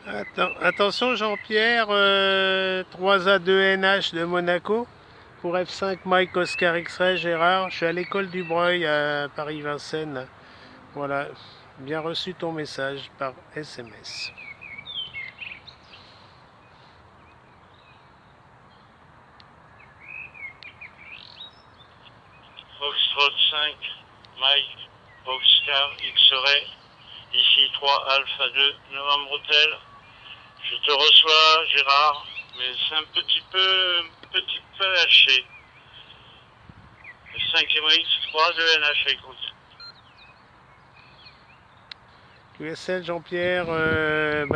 Attention Jean-Pierre, 3A2NH de Monaco pour F5 Mike Oscar X-Ray Gérard. Je suis à l'école du Breuil à Paris-Vincennes. Voilà, bien reçu ton message par SMS. Foxtrot 5, Mike, Oscar, X-Ray, ici 3, Alpha 2, Novembre Hôtel. Je te reçois, Gérard, mais c'est un petit peu haché. Le 5e X3 de NH, écoute. QSL Jean-Pierre,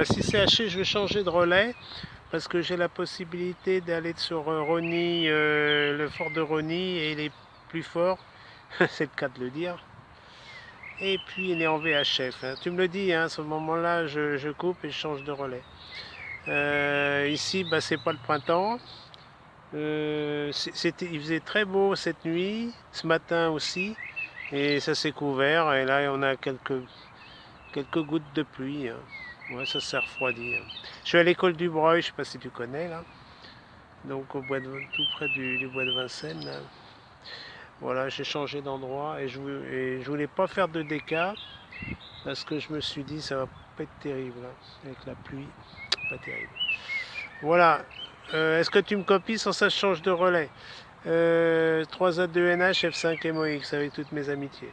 si c'est haché, je vais changer de relais parce que j'ai la possibilité d'aller sur Rony, le fort de Rony, et il est plus fort, c'est le cas de le dire. Et puis il est en VHF, hein. Tu me le dis, hein, à ce moment-là, je coupe et je change de relais. Ici, c'est pas le printemps. Il faisait très beau cette nuit, ce matin aussi, et ça s'est couvert. Et là, on a quelques gouttes de pluie, hein. Ouais, ça s'est refroidi, hein. Je suis à l'école du Breuil, je sais pas si tu connais là. Donc tout près du bois de Vincennes, là. Voilà, j'ai changé d'endroit et je voulais pas faire de dégâts parce que je me suis dit ça va pas être terrible là, avec la pluie, pas terrible. Voilà. Est-ce que tu me copies sans ça je change de relais? 3A2NH F5 MOX avec toutes mes amitiés.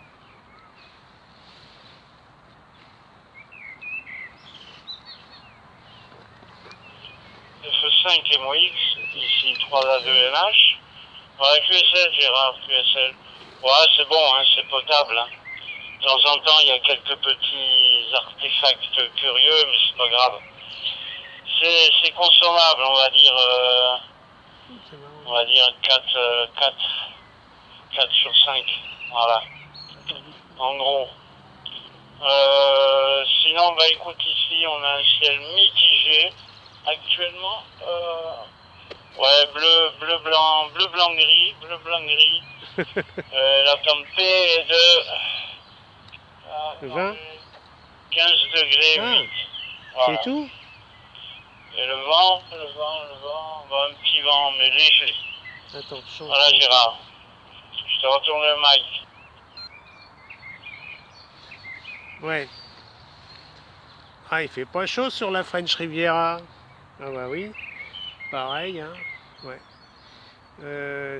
F5 MOX, ici 3A2NH. Ouais, QSL, Gérard, QSL. Ouais, c'est bon, hein, c'est potable. Hein. De temps en temps, il y a quelques petits artefacts curieux, mais c'est pas grave. C'est consommable, on va dire 4 sur 5. Voilà. En gros. Sinon, écoute, ici, on a un ciel mitigé. Actuellement, ouais, bleu, blanc, gris. La température est de 20. 15 degrés Ah, 8. c'est Voilà. tout? Et le vent, un petit vent, mais léger. Attends, change Voilà, d'antenne. Gérard. Je te retourne le mic. Ouais. Ah, il fait pas chaud sur la French Riviera. Ah bah oui, pareil, hein. Ouais.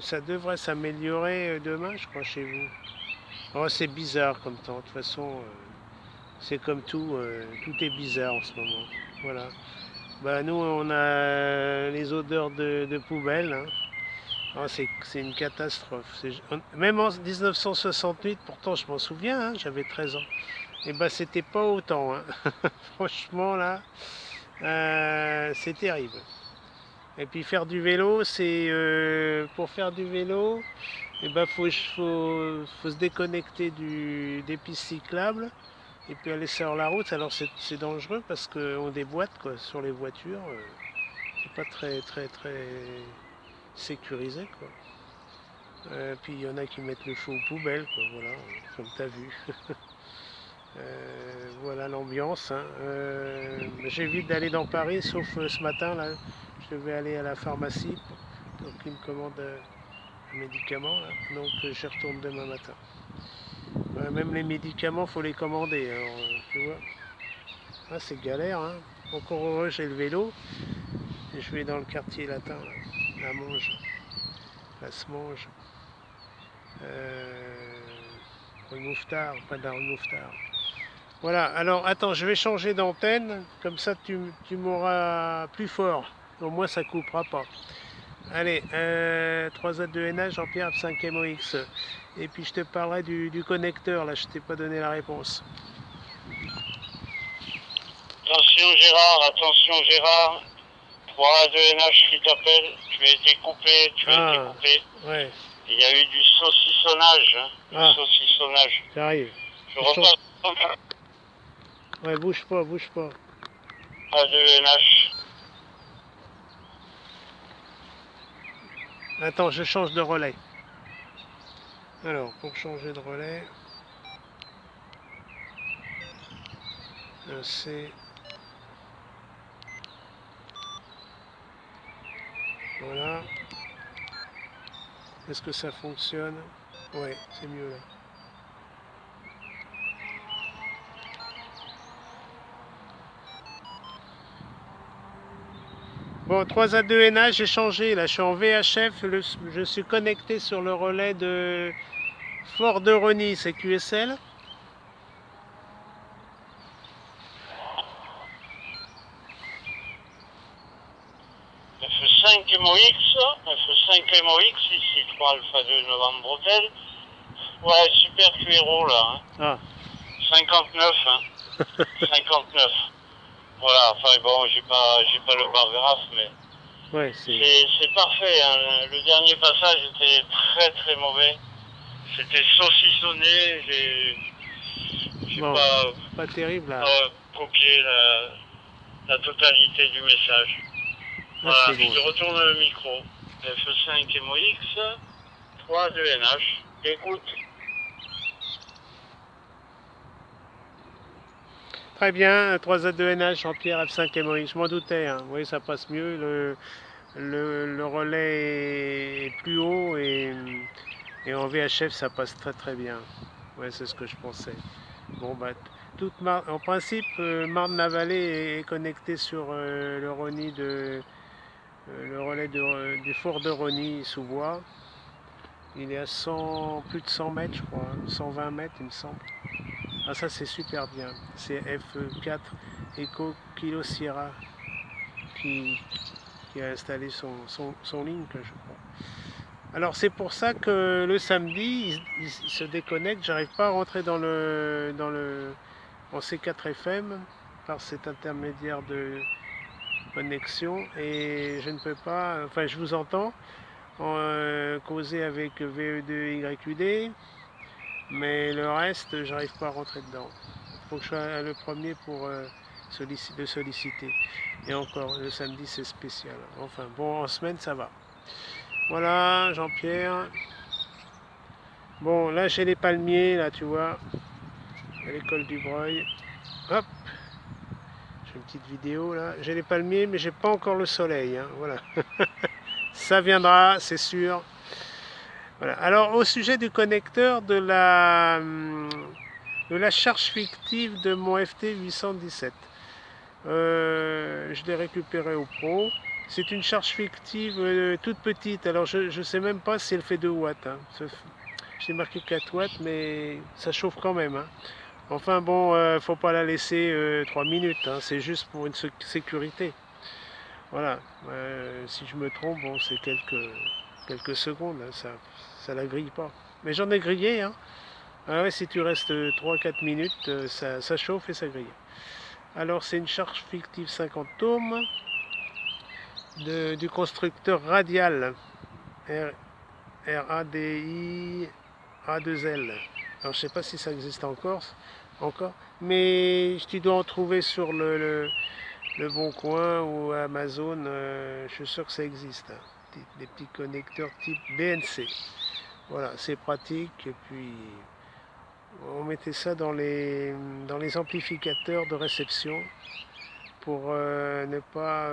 Ça devrait s'améliorer demain, je crois, chez vous. Oh, c'est bizarre comme temps. De toute façon, c'est comme tout. Tout est bizarre en ce moment. Voilà. Bah, nous, on a les odeurs de poubelle, hein. Oh, c'est une catastrophe. Même en 1968, pourtant, je m'en souviens, hein, j'avais 13 ans. Et bah, c'était pas autant, hein. Franchement, là, c'est terrible. Et puis faire du vélo, pour faire du vélo, faut se déconnecter des pistes cyclables et puis aller sur la route. Alors c'est dangereux parce qu'on déboîte quoi, sur les voitures. C'est pas très sécurisé quoi. Puis il y en a qui mettent le feu aux poubelles, quoi, voilà, comme tu as vu. Voilà l'ambiance, hein. J'évite d'aller dans Paris, sauf ce matin, là, je vais aller à la pharmacie, donc ils me commandent un médicament, là. Donc j'y retourne demain matin. Même les médicaments, faut les commander, alors, tu vois. Ah, c'est galère, hein. Encore heureux, j'ai le vélo, et je vais dans le quartier latin, là, à Monge, place Monge, rue Mouffetard, pas de la rue Mouffetard. Voilà, alors attends, je vais changer d'antenne, comme ça tu m'auras plus fort. Au moins ça coupera pas. Allez, 3A2NH, Jean-Pierre F5MOX. Et puis je te parlerai du connecteur, là je t'ai pas donné la réponse. Attention Gérard. 3A2NH qui t'appelle. Tu as été Ah, coupé. ouais, Il y a eu du saucissonnage. Hein, ah, j'arrive. Je Je t'en- repasse Ouais, bouge pas, bouge pas. A2NH. Attends, je change de relais. Alors, pour changer de relais, c'est Est-ce que ça fonctionne? Ouais, c'est mieux là. Bon, 3A2 NA, j'ai changé. Là, je suis en VHF. Je suis connecté sur le relais de Fort de Rony, c'est QSL. F5 MOX, F5 MOX, ici 3 Alpha 2 Novembre Hôtel. Ouais, super QRO là. Hein. Ah. 59, hein. 59. Voilà, enfin bon, j'ai pas le bargraphe, mais ouais, c'est parfait. Hein. Le dernier passage était très très mauvais. C'était saucissonné. J'ai bon, pas terrible là. Copié la totalité du message. Ah, voilà, bon. je te retourne le micro. F5 MOX, 3 de NH. Écoute. Très bien, 3A2NH, Jean-Pierre F5 MOX, je m'en doutais. Hein. Oui, ça passe mieux. Le relais est plus haut et en VHF ça passe très très bien. Ouais, c'est ce que je pensais. Bon, bah, en principe, Marne-la-Vallée est connecté sur le Rony le relais du fort de Rony sous bois. Il est à plus de 100 mètres, je crois, 120 mètres, il me semble. Ah, ça c'est super bien. C'est F4 Echo Kilo Sierra qui a installé son link, je crois. Alors c'est pour ça que le samedi, il se déconnecte. J'arrive pas à rentrer en C4 FM par cet intermédiaire de connexion et je ne peux pas. Enfin, je vous entends causer avec VE2YQD, mais le reste, j'arrive pas à rentrer dedans. Il faut que je sois le premier pour solliciter. Et encore, le samedi c'est spécial. Enfin bon, en semaine ça va. Voilà, Jean-Pierre. Bon, là j'ai les palmiers, là tu vois, à l'école du Breuil. Hop, j'ai une petite vidéo là. J'ai les palmiers, mais j'ai pas encore le soleil. Hein. Voilà. Ça viendra, c'est sûr. Voilà. Alors au sujet du connecteur de la charge fictive de mon FT 817. Je l'ai récupéré au Pro. C'est une charge fictive toute petite. Alors je ne sais même pas si elle fait 2 watts. Hein. J'ai marqué 4 watts, mais ça chauffe quand même. Hein. Enfin bon, faut pas la laisser 3 minutes. Hein. C'est juste pour une sécurité. Voilà. Si je me trompe, bon, c'est quelques secondes. Hein. Ça la grille pas. Mais j'en ai grillé. Hein. Ah ouais, si tu restes 3-4 minutes, ça chauffe et ça grille. Alors c'est une charge fictive 50 ohms du constructeur Radial RADI A2L. Alors je sais pas si ça existe encore, mais tu dois en trouver sur le Bon Coin ou Amazon. Je suis sûr que ça existe. Hein. Des petits connecteurs type BNC. Voilà, c'est pratique et puis on mettait ça dans les amplificateurs de réception pour ne pas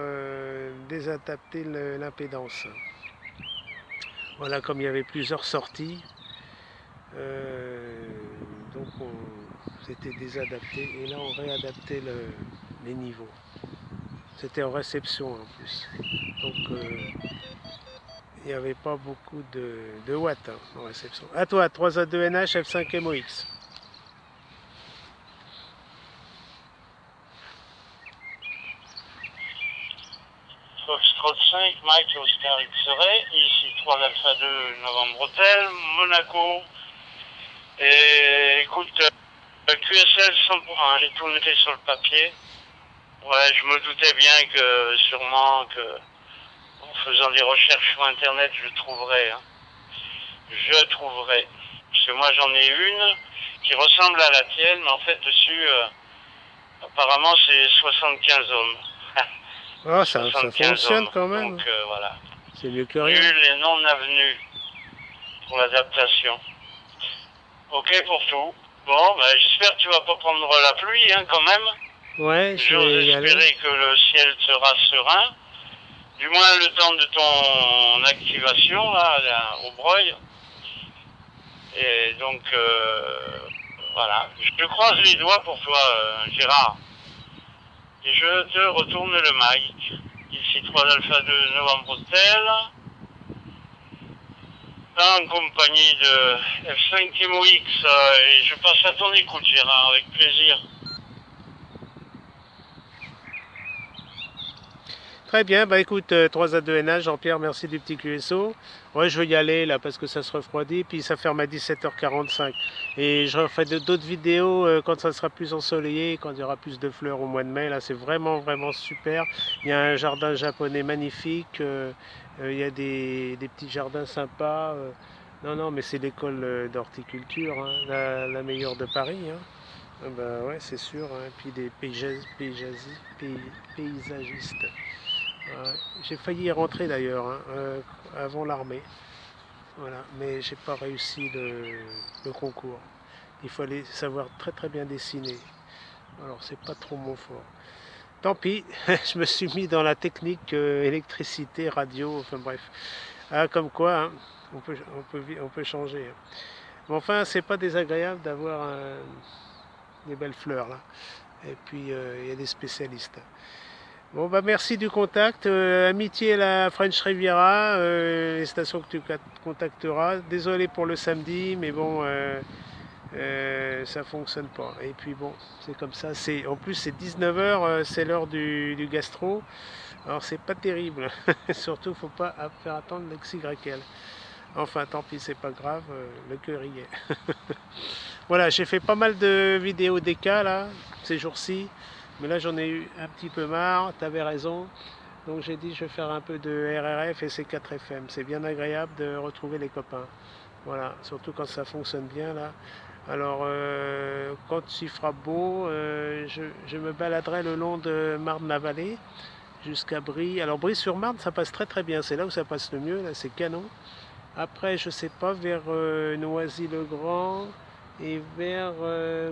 désadapter l'impédance. Voilà, comme il y avait plusieurs sorties, donc c'était désadapté et là on réadaptait les niveaux. C'était en réception en plus. Donc il n'y avait pas beaucoup de watts en réception. À toi, 3A2NH F5 MOX. Foxtrot 5, Mike Oscar X-Ray, ici 3 Alpha 2 Novembre Hôtel, Monaco. Et écoute, QSL 100%, j'ai tout noté sur le papier. Ouais, je me doutais bien que sûrement que en faisant des recherches sur internet, je trouverais. Hein. Je trouverais. Parce que moi j'en ai une qui ressemble à la tienne, mais en fait dessus, apparemment c'est 75 ohms. Oh, ça fonctionne ohms. quand même. Donc voilà. C'est mieux que rien. Nul et non avenu pour l'adaptation. Ok pour tout. Bon, ben, j'espère que tu vas pas prendre la pluie hein, quand même. Ouais, j'ose espérer que le ciel sera serein. Du moins le temps de ton activation là au broil. Et donc voilà, je croise les doigts pour toi Gérard. Et je te retourne le mic. Ici 3 Alpha 2 Novembre Hotel. En compagnie de F5 MOX. Et je passe à ton écoute Gérard avec plaisir. Très bien, bah écoute, 3 à 2 NH, Jean-Pierre, merci du petit QSO. Ouais, je vais y aller là parce que ça se refroidit, puis ça ferme à 17h45. Et je referai d'autres vidéos quand ça sera plus ensoleillé, quand il y aura plus de fleurs au mois de mai. Là, c'est vraiment, vraiment super. Il y a un jardin japonais magnifique, il y a des petits jardins sympas. Non, non, mais c'est l'école d'horticulture, hein, la meilleure de Paris. Hein. Ah bah ouais, c'est sûr. Hein. Puis des paysagistes. Ouais. J'ai failli y rentrer d'ailleurs, hein, avant l'armée. Voilà, mais j'ai pas réussi le concours. Il fallait savoir très très bien dessiner. Alors c'est pas trop mon fort. Tant pis, je me suis mis dans la technique électricité, radio, enfin bref. Ah, comme quoi, hein, on peut changer. Hein. Mais enfin, c'est pas désagréable d'avoir des belles fleurs là. Et puis il y a des spécialistes. Bon, bah merci du contact. Amitié à la French Riviera, les stations que tu contacteras. Désolé pour le samedi, mais bon, ça fonctionne pas. Et puis bon, c'est comme ça. En plus, c'est 19h, c'est l'heure du gastro. Alors, c'est pas terrible. Surtout, faut pas faire attendre l'XYL. Enfin, tant pis, c'est pas grave, le cœur y est. Voilà, j'ai fait pas mal de vidéos DK là, ces jours-ci. Mais là, j'en ai eu un petit peu marre, t'avais raison. Donc j'ai dit, je vais faire un peu de RRF et C4FM. C'est bien agréable de retrouver les copains. Voilà, surtout quand ça fonctionne bien là. Alors, quand il fera beau, je me baladerai le long de Marne-la-Vallée jusqu'à Brie. Alors, Brie-sur-Marne, ça passe très très bien. C'est là où ça passe le mieux, là, c'est canon. Après, je sais pas, vers Noisy-le-Grand et vers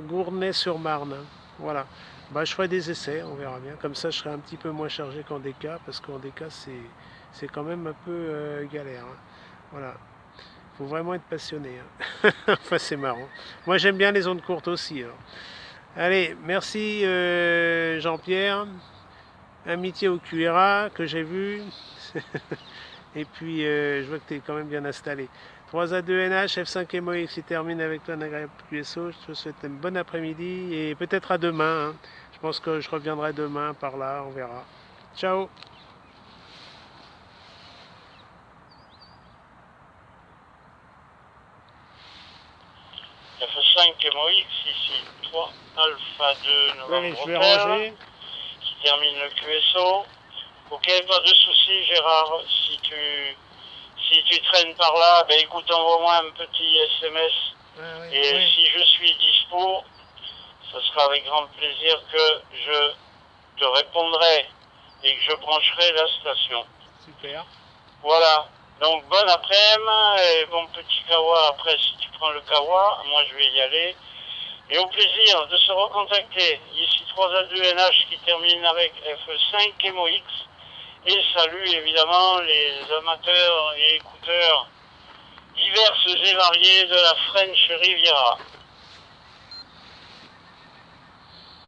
Gournay-sur-Marne. Voilà. Bah, je ferai des essais, on verra bien. Comme ça, je serai un petit peu moins chargé qu'en DK, parce qu'en DK, c'est quand même un peu galère. Hein. Voilà. Faut vraiment être passionné. Hein. Enfin, c'est marrant. Moi, j'aime bien les ondes courtes aussi. Alors. Allez, merci Jean-Pierre. Amitié au QRA que j'ai vu. Et puis, je vois que tu es quand même bien installé. 3A2NH, F5 MOX qui termine avec toi un agréable QSO. Je te souhaite un bon après-midi et peut-être à demain. Hein. Je pense que je reviendrai demain par là, on verra. Ciao. F5 MOX, ici 3 Alpha 2 Allez, Novembre je vais Hotel, ranger. qui termine le QSO. Ok, pas de soucis Gérard, si tu traînes par là, ben écoute, envoie-moi un petit SMS. Ah, oui, Et oui. si je suis dispo, ce sera avec grand plaisir que je te répondrai et que je brancherai la station. Super. Voilà. Donc bon après-midi et bon petit kawa après si tu prends le kawa, moi je vais y aller. Et au plaisir de se recontacter. Ici 3A2NH qui termine avec F5 MOX. Et salut évidemment les amateurs et écouteurs diverses et variées de la French Riviera.